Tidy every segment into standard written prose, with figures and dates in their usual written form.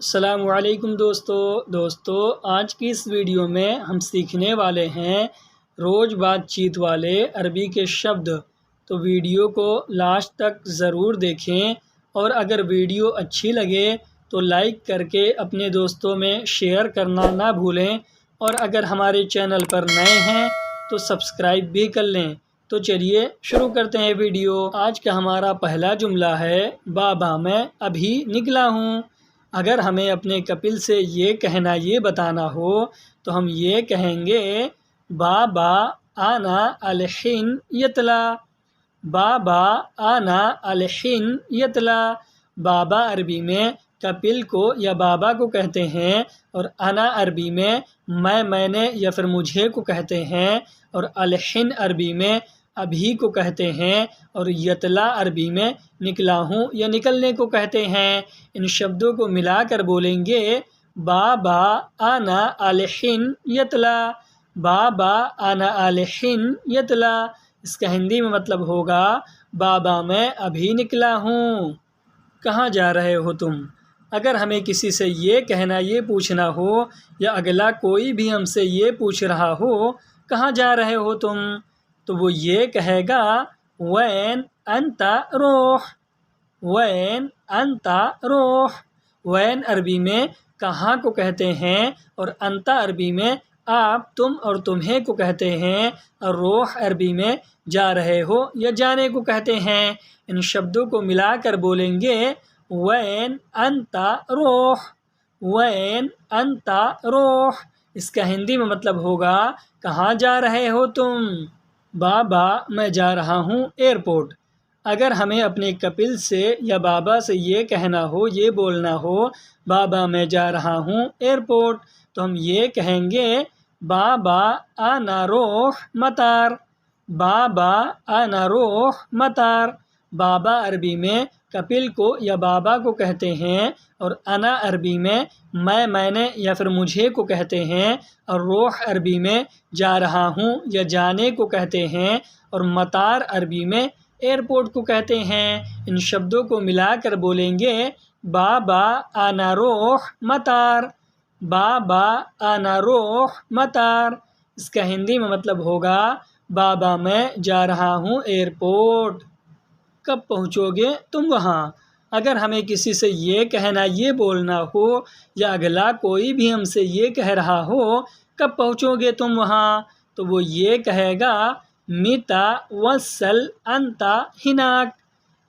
السلام علیکم دوستو آج کی اس ویڈیو میں ہم سیکھنے والے ہیں روز بات چیت والے عربی کے شبد۔ تو ویڈیو کو لاسٹ تک ضرور دیکھیں، اور اگر ویڈیو اچھی لگے تو لائک کر کے اپنے دوستوں میں شیئر کرنا نہ بھولیں، اور اگر ہمارے چینل پر نئے ہیں تو سبسکرائب بھی کر لیں۔ تو چلیے شروع کرتے ہیں ویڈیو۔ آج کا ہمارا پہلا جملہ ہے بابا میں ابھی نکلا ہوں۔ اگر ہمیں اپنے کپل سے یہ کہنا، یہ بتانا ہو تو ہم یہ کہیں گے بابا آنا الحین یطلع۔ بابا آنا الحین یطلع۔ بابا عربی میں کپل کو یا بابا کو کہتے ہیں، اور انا عربی میں میں نے یا پھر مجھے کو کہتے ہیں، اور الحین عربی میں ابھی کو کہتے ہیں، اور یطلع عربی میں نکلا ہوں یا نکلنے کو کہتے ہیں۔ ان شبدوں کو ملا کر بولیں گے بابا آنا الحین یطلع۔ بابا آنا الحین یطلع، اس کا ہندی میں مطلب ہوگا بابا میں ابھی نکلا ہوں۔ کہاں جا رہے ہو تم؟ اگر ہمیں کسی سے یہ کہنا، یہ پوچھنا ہو، یا اگلا کوئی بھی ہم سے یہ پوچھ رہا ہو کہاں جا رہے ہو تم، تو وہ یہ کہے گا وین انت روح۔ وین انت روح۔ وین عربی میں کہاں کو کہتے ہیں، اور انت عربی میں آپ، تم اور تمہیں کو کہتے ہیں، اور روح عربی میں جا رہے ہو یا جانے کو کہتے ہیں۔ ان شبدوں کو ملا کر بولیں گے وین انت روح۔ وین انت روح، اس کا ہندی میں مطلب ہوگا کہاں جا رہے ہو تم؟ بابا میں جا رہا ہوں ایئرپورٹ۔ اگر ہمیں اپنے کپل سے یا بابا سے یہ کہنا ہو، یہ بولنا ہو بابا میں جا رہا ہوں ایئرپورٹ، تو ہم یہ کہیں گے بابا آنا روح مطار۔ بابا آنا روح مطار۔ بابا عربی میں کپل کو یا بابا کو کہتے ہیں، اور انا عربی میں میں نے یا پھر مجھے کو کہتے ہیں، اور روح عربی میں جا رہا ہوں یا جانے کو کہتے ہیں، اور مطار عربی میں ایئرپورٹ کو کہتے ہیں۔ ان شبدوں کو ملا کر بولیں گے بابا آنا روح مطار۔ بابا آنا روح مطار، اس کا ہندی میں مطلب ہوگا بابا میں جا رہا ہوں ایئرپورٹ۔ کب پہنچو گے تم وہاں؟ اگر ہمیں کسی سے یہ کہنا، یہ بولنا ہو، یا اگلا کوئی بھی ہم سے یہ کہہ رہا ہو کب پہنچو گے تم وہاں، تو وہ یہ کہے گا متی وصل انت ہناک۔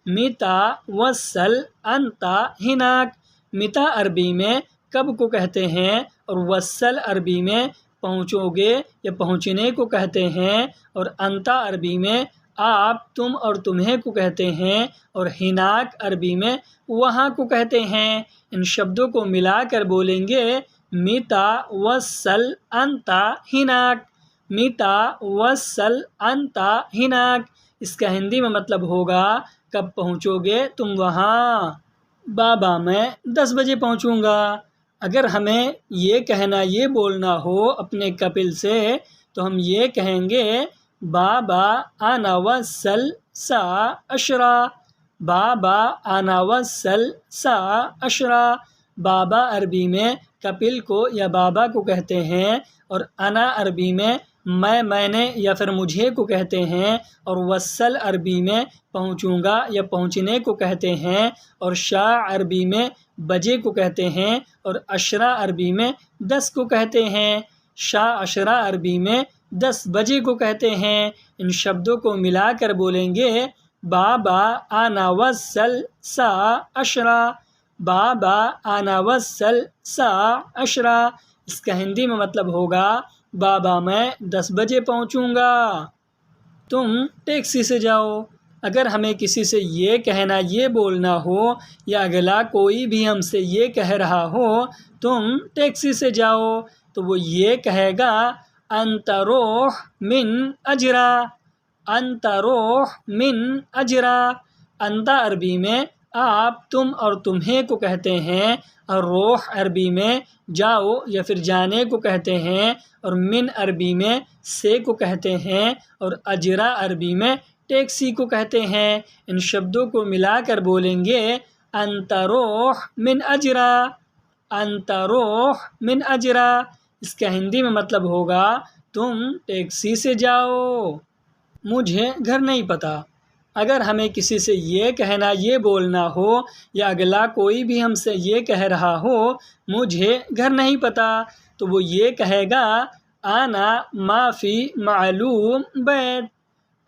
متی وصل انت ہناک۔ متی عربی میں کب کو کہتے ہیں، اور وصل عربی میں پہنچو گے یا پہنچنے کو کہتے ہیں، اور انت عربی میں آپ، تم اور تمہیں کو کہتے ہیں، اور ہناک عربی میں وہاں کو کہتے ہیں۔ ان شبدوں کو ملا کر بولیں گے متی وصل انت ہناک۔ متی وصل انت ہناک، اس کا ہندی میں مطلب ہوگا کب پہنچو گے تم وہاں؟ بابا میں 10 بجے پہنچوں گا۔ اگر ہمیں یہ کہنا، یہ بولنا ہو اپنے کپل سے تو ہم یہ کہیں گے بابا انا وصل الساعة 10۔ بابا انا وصل الساعة 10۔ بابا عربی میں کپل کو یا بابا کو کہتے ہیں، اور انا عربی میں میں نے یا پھر مجھے کو کہتے ہیں، اور وصل عربی میں پہنچوں گا یا پہنچنے کو کہتے ہیں، اور شاع عربی میں بجے کو کہتے ہیں، اور 10 عربی میں 10 کو کہتے ہیں۔ شاع 10 عربی میں 10 بجے کو کہتے ہیں۔ ان شبدوں کو ملا کر بولیں گے بابا انا وصل الساعة 10۔ بابا انا وصل الساعة 10، اس کا ہندی میں مطلب ہوگا بابا میں 10 بجے پہنچوں گا۔ تم ٹیکسی سے جاؤ۔ اگر ہمیں کسی سے یہ کہنا، یہ بولنا ہو، یا اگلا کوئی بھی ہم سے یہ کہہ رہا ہو تم ٹیکسی سے جاؤ، تو وہ یہ کہے گا انت روح من اجرا۔ انت روح من اجرا۔ انت عربی میں آپ، تم اور تمہیں کو کہتے ہیں، اور روح عربی میں جاؤ یا پھر جانے کو کہتے ہیں، اور من عربی میں سے کو کہتے ہیں، اور اجرا عربی میں ٹیکسی کو کہتے ہیں۔ ان شبدوں کو ملا کر بولیں گے انت روح من اجرا۔ انت روح من اجرا، اس کا ہندی میں مطلب ہوگا تم ٹیکسی سے جاؤ، مجھے گھر نہیں پتہ۔ اگر ہمیں کسی سے یہ کہنا یہ بولنا ہو یا اگلا کوئی بھی ہم سے یہ کہہ رہا ہو مجھے گھر نہیں پتہ، تو وہ یہ کہے گا انا ما فی معلوم بیت،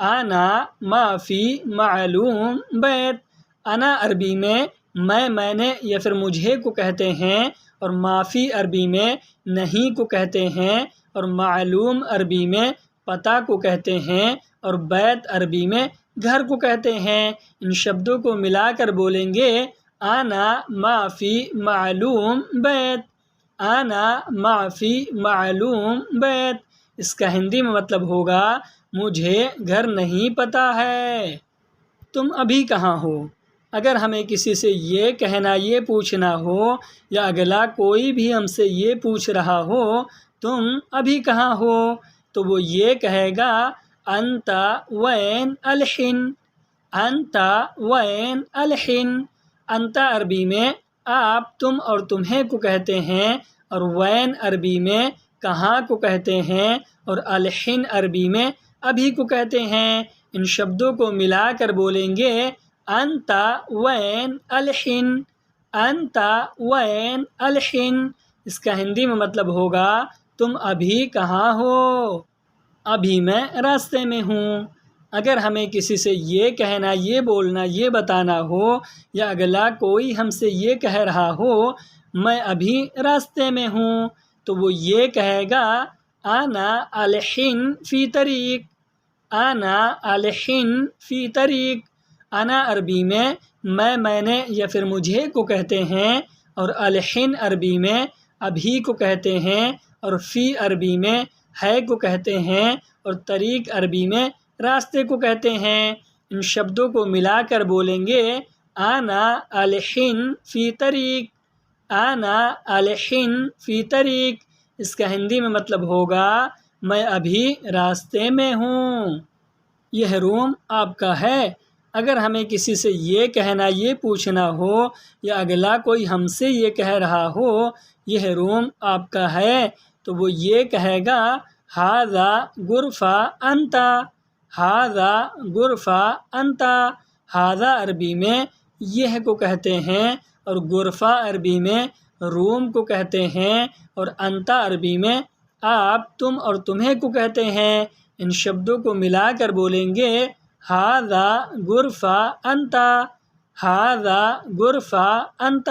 انا ما فی معلوم بیت۔ انا عربی میں میں نے یا پھر مجھے کو کہتے ہیں، اور معافی عربی میں نہیں کو کہتے ہیں، اور معلوم عربی میں پتہ کو کہتے ہیں، اور بیت عربی میں گھر کو کہتے ہیں۔ ان شبدوں کو ملا کر بولیں گے انا ما فی معلوم بیت، انا ما فی معلوم بیت۔ اس کا ہندی میں مطلب ہوگا مجھے گھر نہیں پتہ ہے، تم ابھی کہاں ہو۔ اگر ہمیں کسی سے یہ کہنا یہ پوچھنا ہو یا اگلا کوئی بھی ہم سے یہ پوچھ رہا ہو تم ابھی کہاں ہو، تو وہ یہ کہے گا انت وین الحین، انت وین الحین۔ انت عربی میں آپ تم اور تمہیں کو کہتے ہیں، اور وین عربی میں کہاں کو کہتے ہیں، اور الحین عربی میں ابھی کو کہتے ہیں۔ ان شبدوں کو ملا کر بولیں گے انت وین الحین، انت وین الحین۔ اس کا ہندی میں مطلب ہوگا تم ابھی کہاں ہو، ابھی میں راستے میں ہوں۔ اگر ہمیں کسی سے یہ کہنا یہ بولنا یہ بتانا ہو یا اگلا کوئی ہم سے یہ کہہ رہا ہو میں ابھی راستے میں ہوں، تو وہ یہ کہے گا انا الحین فی طریق، انا الحین فی طریق۔ انا عربی میں میں نے یا پھر مجھے کو کہتے ہیں، اور الحین عربی میں ابھی کو کہتے ہیں، اور فی عربی میں ہے کو کہتے ہیں، اور طریق عربی میں راستے کو کہتے ہیں۔ ان شبدوں کو ملا کر بولیں گے انا الحین فی طریق، انا الحین فی طریق۔ اس کا ہندی میں مطلب ہوگا میں ابھی راستے میں ہوں، یہ روم آپ کا ہے۔ اگر ہمیں کسی سے یہ کہنا یہ پوچھنا ہو یا اگلا کوئی ہم سے یہ کہہ رہا ہو یہ روم آپ کا ہے، تو وہ یہ کہے گا ھذا غرفہ انت، ھذا غرفہ انت۔ ھذا عربی میں یہ کو کہتے ہیں، اور غرفہ عربی میں روم کو کہتے ہیں، اور انت عربی میں آپ تم اور تمہیں کو کہتے ہیں۔ ان شبدوں کو ملا کر بولیں گے ھذا غرفہ انت، ھذا غرفہ انت۔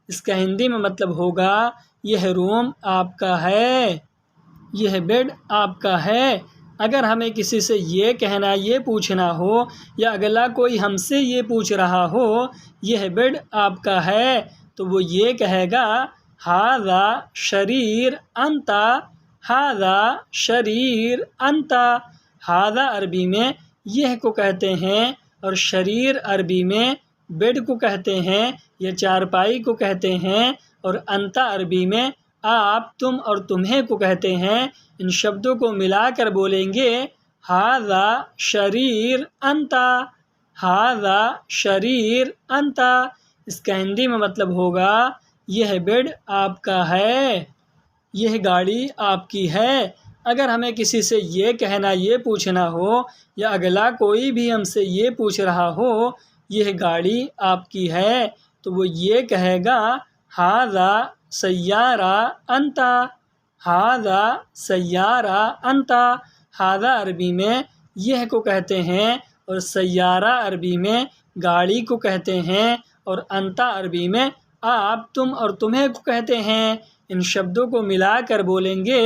اس کا ہندی میں مطلب ہوگا یہ روم آپ کا ہے، یہ بیڈ آپ کا ہے۔ اگر ہمیں کسی سے یہ کہنا یہ پوچھنا ہو یا اگلا کوئی ہم سے یہ پوچھ رہا ہو یہ بیڈ آپ کا ہے، تو وہ یہ کہے گا ھذا شریر انت، ھذا شریر انت۔ ھذا عربی میں یہ کو کہتے ہیں، اور شریر عربی میں بیڈ کو کہتے ہیں یا چارپائی کو کہتے ہیں، اور انت عربی میں آپ تم اور تمہیں کو کہتے ہیں۔ ان شبدوں کو ملا کر بولیں گے ھذا شریر انت، ھذا شریر انت۔ اس کا ہندی میں مطلب ہوگا یہ بیڈ آپ کا ہے، یہ گاڑی آپ کی ہے۔ اگر ہمیں کسی سے یہ کہنا یہ پوچھنا ہو یا اگلا کوئی بھی ہم سے یہ پوچھ رہا ہو یہ گاڑی آپ کی ہے، تو وہ یہ کہے گا ھذا سیارہ انت، ھذا سیارہ انت۔ ھذا عربی میں یہ کو کہتے ہیں، اور سیارہ عربی میں گاڑی کو کہتے ہیں، اور انت عربی میں آپ تم اور تمہیں کو کہتے ہیں۔ ان شبدوں کو ملا کر بولیں گے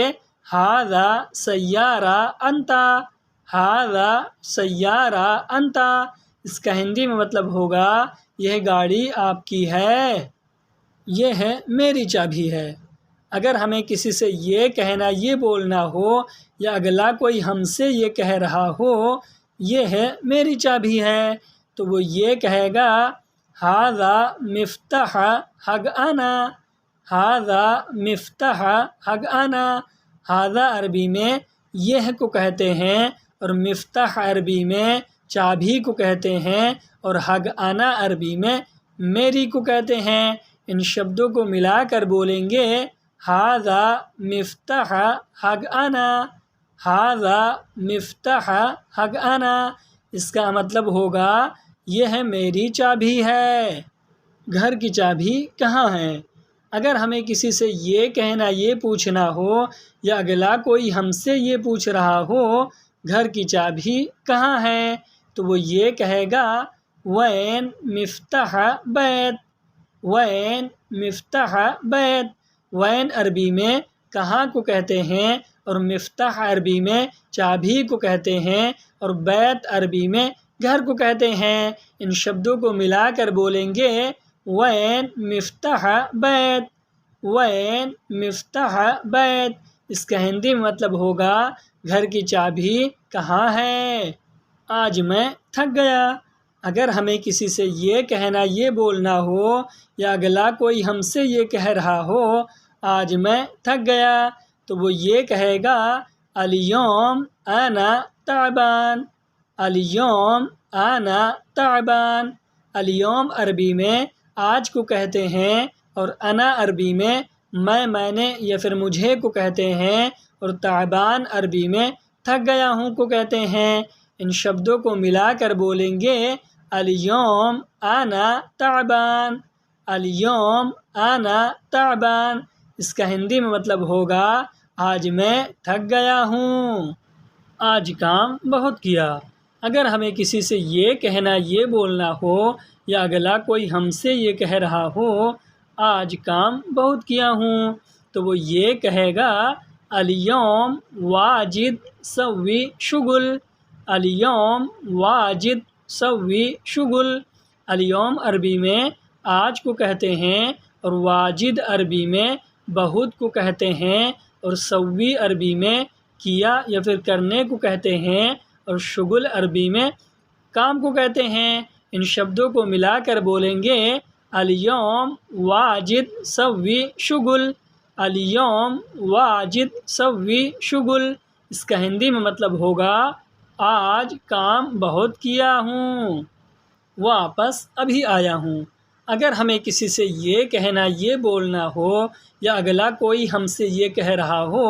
ھذا سیارہ انت، ھذا سیارہ انت۔ اس کا ہندی میں مطلب ہوگا یہ گاڑی آپ کی ہے، یہ ہے میری چابی ہے۔ اگر ہمیں کسی سے یہ کہنا یہ بولنا ہو یا اگلا کوئی ہم سے یہ کہہ رہا ہو یہ ہے میری چابی ہے، تو وہ یہ کہے گا ھذا مفتاح حق انا، ھذا مفتاح حق انا۔ ھذا عربی میں یہ کو کہتے ہیں، اور مفتاح عربی میں چابی کو کہتے ہیں، اور حق انا عربی میں میری کو کہتے ہیں۔ ان شبدوں کو ملا کر بولیں گے ھذا مفتاح حق انا، ھذا مفتاح حق انا، اس کا مطلب ہوگا یہ ہے میری چابی ہے۔ گھر کی چابی کہاں ہے؟ اگر ہمیں کسی سے یہ کہنا یہ پوچھنا ہو یا اگلا کوئی ہم سے یہ پوچھ رہا ہو گھر کی چابی کہاں ہے تو وہ یہ کہے گا وین مفتاح بیت، وین مفتاح بیت۔ وین عربی میں کہاں کو کہتے ہیں اور مفتاح عربی میں چابی کو کہتے ہیں اور بیت عربی میں گھر کو کہتے ہیں۔ ان شبدوں کو ملا کر بولیں گے وین مفتاح بیت، وین مفتاح بیت، اس کا ہندی میں مطلب ہوگا گھر کی چابی کہاں ہے؟ آج میں تھک گیا۔ اگر ہمیں کسی سے یہ کہنا یہ بولنا ہو یا اگلا کوئی ہم سے یہ کہہ رہا ہو آج میں تھک گیا تو وہ یہ کہے گا الیوم انا تعبان، الیوم انا تعبان۔ الیوم عربی میں آج کو کہتے ہیں اور انا عربی میں میں نے یا پھر مجھے کو کہتے ہیں اور تعبان عربی میں تھک گیا ہوں کو کہتے ہیں۔ ان شبدوں کو ملا کر بولیں گے الیوم انا تعبان، الیوم انا تعبان، اس کا ہندی میں مطلب ہوگا آج میں تھک گیا ہوں، آج کام بہت کیا۔ اگر ہمیں کسی سے یہ کہنا یہ بولنا ہو یا اگلا کوئی ہم سے یہ کہہ رہا ہو آج کام بہت کیا ہوں تو وہ یہ کہے گا الیوم واجد سوی شغل، الیوم واجد سوی شغل۔ الیوم عربی میں آج کو کہتے ہیں اور واجد عربی میں بہت کو کہتے ہیں اور سوی عربی میں کیا یا پھر کرنے کو کہتے ہیں اور شغل عربی میں کام کو کہتے ہیں۔ ان شبدوں کو ملا کر بولیں گے الیوم واجد سوی شغل، الیوم واجد سوی شغل، اس کا ہندی میں مطلب ہوگا آج کام بہت کیا ہوں، واپس ابھی آیا ہوں۔ اگر ہمیں کسی سے یہ کہنا یہ بولنا ہو یا اگلا کوئی ہم سے یہ کہہ رہا ہو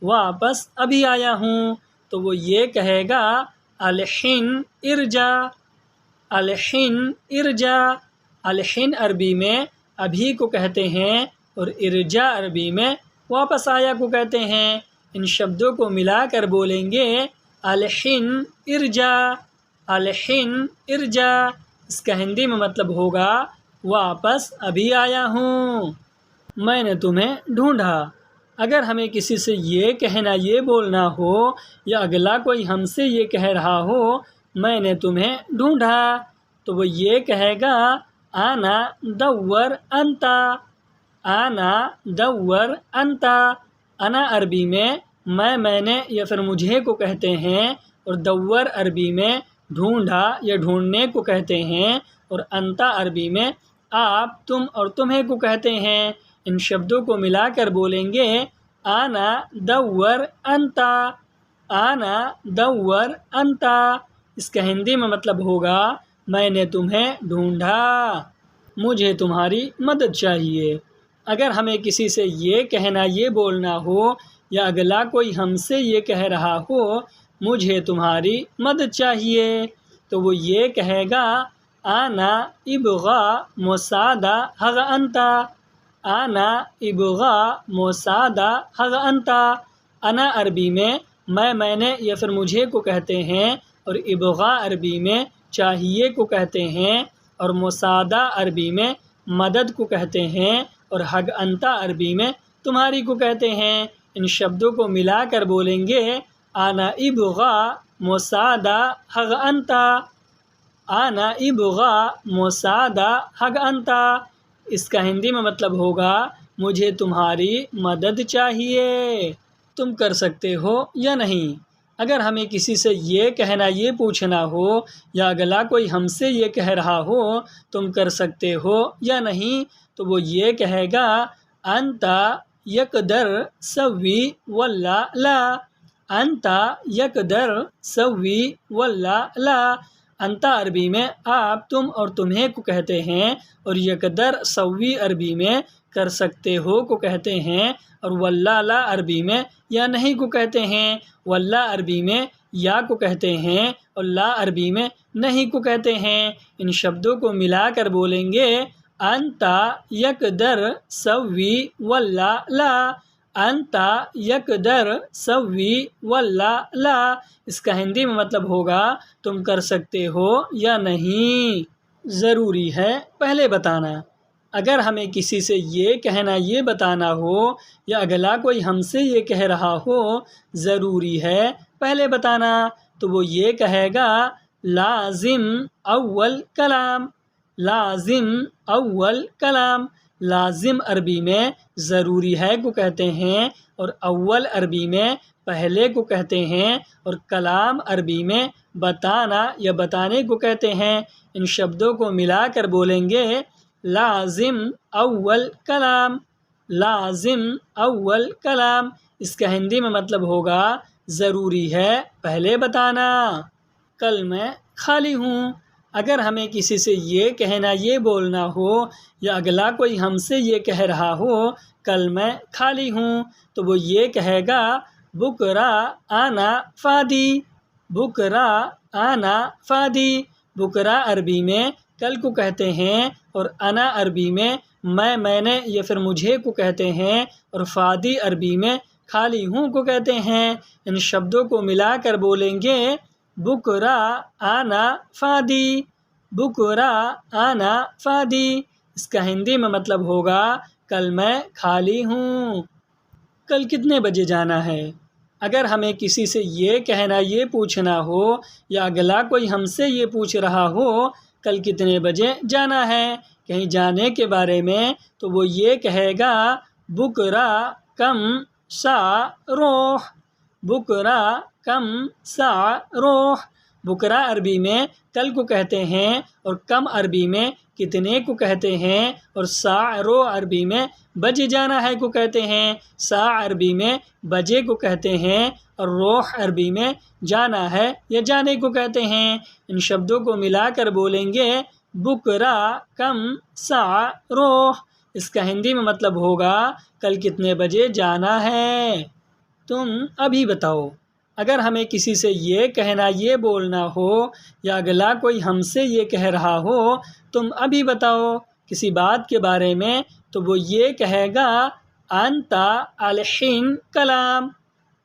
واپس ابھی آیا ہوں تو وہ یہ کہے گا الحین ارجع، الحین ارجع۔ الحین عربی میں ابھی کو کہتے ہیں اور ارجع عربی میں واپس آیا کو کہتے ہیں۔ ان شبدوں کو ملا کر بولیں گے الحین ارجع، الحین ارجع، اس کا ہندی میں مطلب ہوگا واپس ابھی آیا ہوں، میں نے تمہیں ڈھونڈا۔ اگر ہمیں کسی سے یہ کہنا یہ بولنا ہو یا اگلا کوئی ہم سے یہ کہہ رہا ہو میں نے تمہیں ڈھونڈا تو وہ یہ کہے گا انا دور انتا، انا دور انتا۔ انا عربی میں میں نے یا پھر مجھے کو کہتے ہیں اور دور عربی میں ڈھونڈا یا ڈھونڈنے کو کہتے ہیں اور انتا عربی میں آپ تم اور تمہیں کو کہتے ہیں۔ ان شبدوں کو ملا کر بولیں گے انا دور انتا، انا دور انتا، اس کا ہندی میں مطلب ہوگا میں نے تمہیں ڈھونڈا، مجھے تمہاری مدد چاہیے۔ اگر ہمیں کسی سے یہ کہنا یہ بولنا ہو یا اگلا کوئی ہم سے یہ کہہ رہا ہو مجھے تمہاری مدد چاہیے تو وہ یہ کہے گا انا ابغا مساعدہ حق انتا، انا ابغا مساعدہ حق انتا۔ انا عربی میں میں نے یا پھر مجھے کو کہتے ہیں اور ابغا عربی میں چاہیے کو کہتے ہیں اور مساعدہ عربی میں مدد کو کہتے ہیں اور حق انتا عربی میں تمہاری کو کہتے ہیں۔ ان شبدوں کو ملا کر بولیں گے انا ابغا مساعدہ حق انتا، انا ابغا مساعدہ حق انتا، اس کا ہندی میں مطلب ہوگا مجھے تمہاری مدد چاہیے، تم کر سکتے ہو یا نہیں۔ اگر ہمیں کسی سے یہ کہنا یہ پوچھنا ہو یا اگلا کوئی ہم سے یہ کہہ رہا ہو تم کر سکتے ہو یا نہیں تو وہ یہ کہے گا انتا یقدر سوی ولا لا، انتا یقدر سوی ولا لا۔ انتا عربی میں آپ تم اور تمہیں کو کہتے ہیں، اور یکدر سوی عربی میں کر سکتے ہو کو کہتے ہیں، اور واللہ لا عربی میں یا نہیں کو کہتے ہیں، واللہ عربی میں یا کو کہتے ہیں، اور لا عربی میں نہیں کو کہتے ہیں۔ ان شبدوں کو ملا کر بولیں گے انتا یکدر سوی واللہ لا، انتا یکدر سوی واللہ لا۔ اس کا ہندی میں مطلب ہوگا تم کر سکتے ہو یا نہیں۔ ضروری ہے پہلے بتانا۔ اگر ہمیں کسی سے یہ کہنا یہ بتانا ہو، یا اگلا کوئی ہم سے یہ کہہ رہا ہو ضروری ہے پہلے بتانا، تو وہ یہ کہے گا لازم اول کلام، لازم اول کلام۔ لازم عربی میں ضروری ہے کو کہتے ہیں، اور اول عربی میں پہلے کو کہتے ہیں، اور کلام عربی میں بتانا یا بتانے کو کہتے ہیں۔ ان شبدوں کو ملا کر بولیں گے لازم اول کلام، لازم اول کلام۔ اس کا ہندی میں مطلب ہوگا ضروری ہے پہلے بتانا۔ کل میں خالی ہوں۔ اگر ہمیں کسی سے یہ کہنا یہ بولنا ہو، یا اگلا کوئی ہم سے یہ کہہ رہا ہو کل میں خالی ہوں، تو وہ یہ کہے گا بکرا آنا فادی، بکرا آنا فادی۔ بکرا عربی میں کل کو کہتے ہیں، اور انا عربی میں میں نے یا پھر مجھے کو کہتے ہیں، اور فادی عربی میں خالی ہوں کو کہتے ہیں۔ ان شبدوں کو ملا کر بولیں گے بکرا آنا فادی، بکرا آنا فادی۔ اس کا ہندی میں مطلب ہوگا کل میں خالی ہوں۔ کل کتنے بجے جانا ہے؟ اگر ہمیں کسی سے یہ کہنا یہ پوچھنا ہو، یا اگلا کوئی ہم سے یہ پوچھ رہا ہو کل کتنے بجے جانا ہے کہیں جانے کے بارے میں، تو وہ یہ کہے گا بکرا کم سا روح، بکرا کم سا روح۔ بکرا عربی میں کل کو کہتے ہیں، اور کم عربی میں کتنے کو کہتے ہیں، اور سا رو عربی میں بجے جانا ہے کو کہتے ہیں، سا عربی میں بجے کو کہتے ہیں، اور روح عربی میں جانا ہے یا جانے کو کہتے ہیں۔ ان شبدوں کو ملا کر بولیں گے بکرا کم سا روح۔ اس کا ہندی میں مطلب ہوگا کل کتنے بجے جانا ہے، تم ابھی بتاؤ۔ اگر ہمیں کسی سے یہ کہنا یہ بولنا ہو، یا اگلا کوئی ہم سے یہ کہہ رہا ہو تم ابھی بتاؤ کسی بات کے بارے میں، تو وہ یہ کہے گا انتا الحین کلام،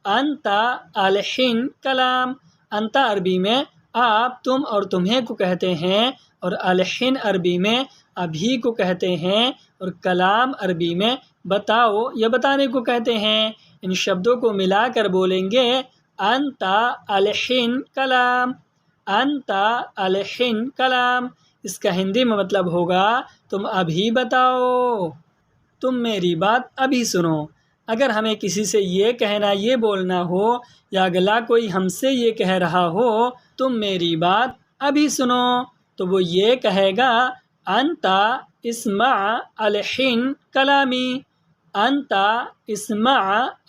انتا الحین کلام۔ انتا عربی میں آپ تم اور تمہیں کو کہتے ہیں، اور الحین عربی میں ابھی کو کہتے ہیں، اور کلام عربی میں بتاؤ یا بتانے کو کہتے ہیں۔ ان شبدوں کو ملا کر بولیں گے انتا الحین کلام، انتا الحین کلام۔ اس کا ہندی میں مطلب ہوگا تم ابھی بتاؤ، تم میری بات ابھی سنو۔ اگر ہمیں کسی سے یہ کہنا یہ بولنا ہو، یا اگلا کوئی ہم سے یہ کہہ رہا ہو تم میری بات ابھی سنو، تو وہ یہ کہے گا انتا اسمع الحین کلامی، انتا اسمع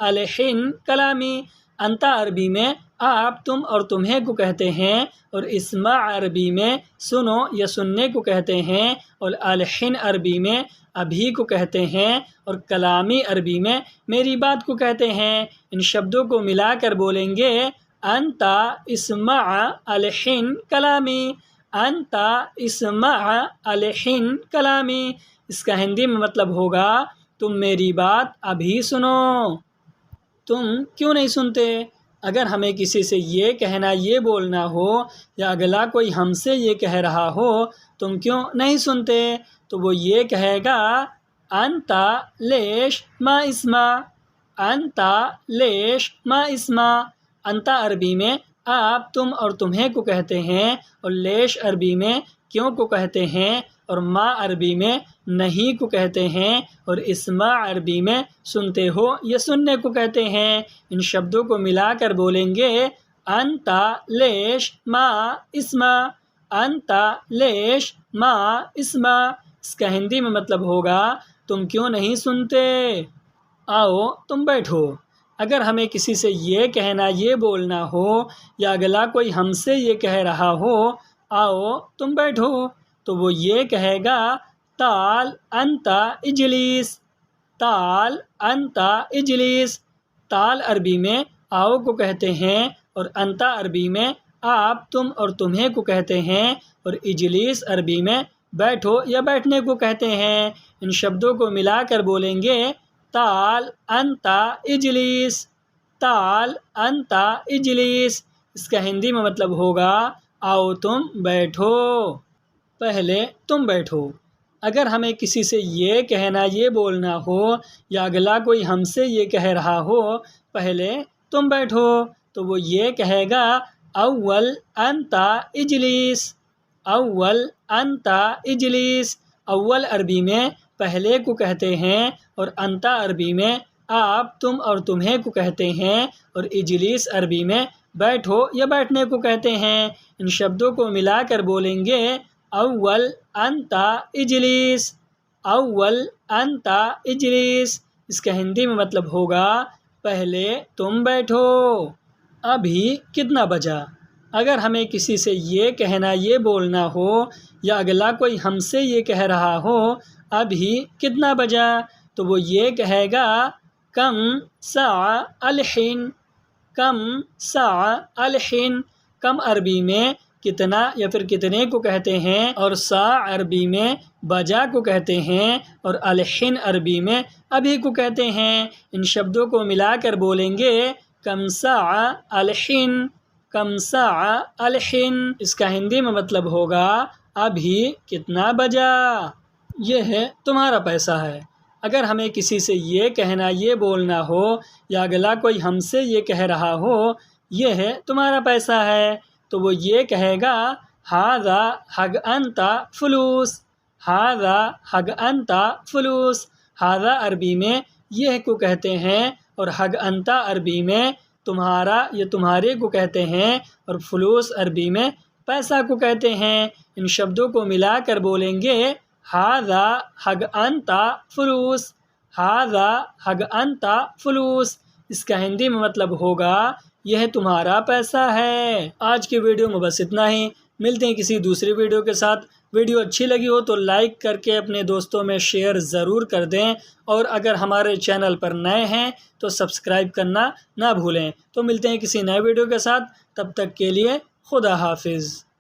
الحین کلامی۔ انتا عربی میں آپ تم اور تمہیں کو کہتے ہیں، اور اسمع عربی میں سنو یا سننے کو کہتے ہیں، اور الحین عربی میں ابھی کو کہتے ہیں، اور کلامی عربی میں میری بات کو کہتے ہیں۔ ان شبدوں کو ملا کر بولیں گے انتا اسمع الحین کلامی، انتا اسمع الحین کلامی۔ اس کا ہندی میں مطلب ہوگا تم میری بات ابھی سنو، تم کیوں نہیں سنتے؟ اگر ہمیں کسی سے یہ کہنا یہ بولنا ہو، یا اگلا کوئی ہم سے یہ کہہ رہا ہو تم کیوں نہیں سنتے، تو وہ یہ کہے گا انتا لیش ما اسمع، انتا لیش ما اسمع۔ انتا عربی میں آپ تم اور تمہیں کو کہتے ہیں، اور لیش عربی میں کیوں کو کہتے ہیں، اور ما عربی میں نہیں کو کہتے ہیں، اور اسمع عربی میں سنتے ہو یا سننے کو کہتے ہیں۔ ان شبدوں کو ملا کر بولیں گے انتا لیش ما اسمع، انتا لیش ما اسمع۔ اس کا ہندی میں مطلب ہوگا تم کیوں نہیں سنتے، آؤ تم بیٹھو۔ اگر ہمیں کسی سے یہ کہنا یہ بولنا ہو، یا اگلا کوئی ہم سے یہ کہہ رہا ہو آؤ تم بیٹھو، تو وہ یہ کہے گا تعال انت اجلس، تعال انت اجلس۔ تعال عربی میں آؤ کو کہتے ہیں، اور انت عربی میں آپ، تم اور تمہیں کو کہتے ہیں، اور اجلس عربی میں بیٹھو یا بیٹھنے کو کہتے ہیں۔ ان شبدوں کو ملا کر بولیں گے تعال انت اجلس، تعال انت اجلس۔ اس کا ہندی میں مطلب ہوگا آؤ تم بیٹھو۔ پہلے تم بیٹھو، اگر ہمیں کسی سے یہ کہنا، یہ بولنا ہو، یا اگلا کوئی ہم سے یہ کہہ رہا ہو پہلے تم بیٹھو، تو وہ یہ کہے گا اول انت اجلس، اول انت اجلس۔ اول عربی میں پہلے کو کہتے ہیں، اور انت عربی میں آپ، تم اور تمہیں کو کہتے ہیں، اور اجلس عربی میں بیٹھو یا بیٹھنے کو کہتے ہیں۔ ان شبدوں کو ملا کر بولیں گے اول انت اجلس، اول انت اجلس۔ اس کا ہندی میں مطلب ہوگا پہلے تم بیٹھو۔ ابھی کتنا بجا، اگر ہمیں کسی سے یہ کہنا، یہ بولنا ہو، یا اگلا کوئی ہم سے یہ کہہ رہا ہو ابھی کتنا بجا، تو وہ یہ کہے گا کم ساعة الحين، کم ساعة الحين۔ کم عربی میں کتنا یا پھر کتنے کو کہتے ہیں، اور ساعة عربی میں بجا کو کہتے ہیں، اور الحين عربی میں ابھی کو کہتے ہیں۔ ان شبدوں کو ملا کر بولیں گے کم ساعة الحين، کم ساعة الحين۔ اس کا ہندی میں مطلب ہوگا ابھی کتنا بجا۔ یہ ہے تمہارا پیسہ ہے، اگر ہمیں کسی سے یہ کہنا، یہ بولنا ہو، یا اگلا کوئی ہم سے یہ کہہ رہا ہو یہ ہے تمہارا پیسہ ہے، تو وہ یہ کہے گا ھذا حق انت فلوس، ھذا حق انت فلوس۔ ھذا عربی میں یہ کو کہتے ہیں، اور حق انت عربی میں تمہارا یا تمہارے کو کہتے ہیں، اور فلوس عربی میں پیسہ کو کہتے ہیں۔ ان شبدوں کو ملا کر بولیں گے ھذا حق انت فلوس، ھذا حق انت فلوس۔ اس کا ہندی میں مطلب ہوگا یہ تمہارا پیسہ ہے۔ آج کی ویڈیو میں بس اتنا ہی، ملتے ہیں کسی دوسری ویڈیو کے ساتھ۔ ویڈیو اچھی لگی ہو تو لائک کر کے اپنے دوستوں میں شیئر ضرور کر دیں، اور اگر ہمارے چینل پر نئے ہیں تو سبسکرائب کرنا نہ بھولیں۔ تو ملتے ہیں کسی نئے ویڈیو کے ساتھ، تب تک کے لیے خدا حافظ۔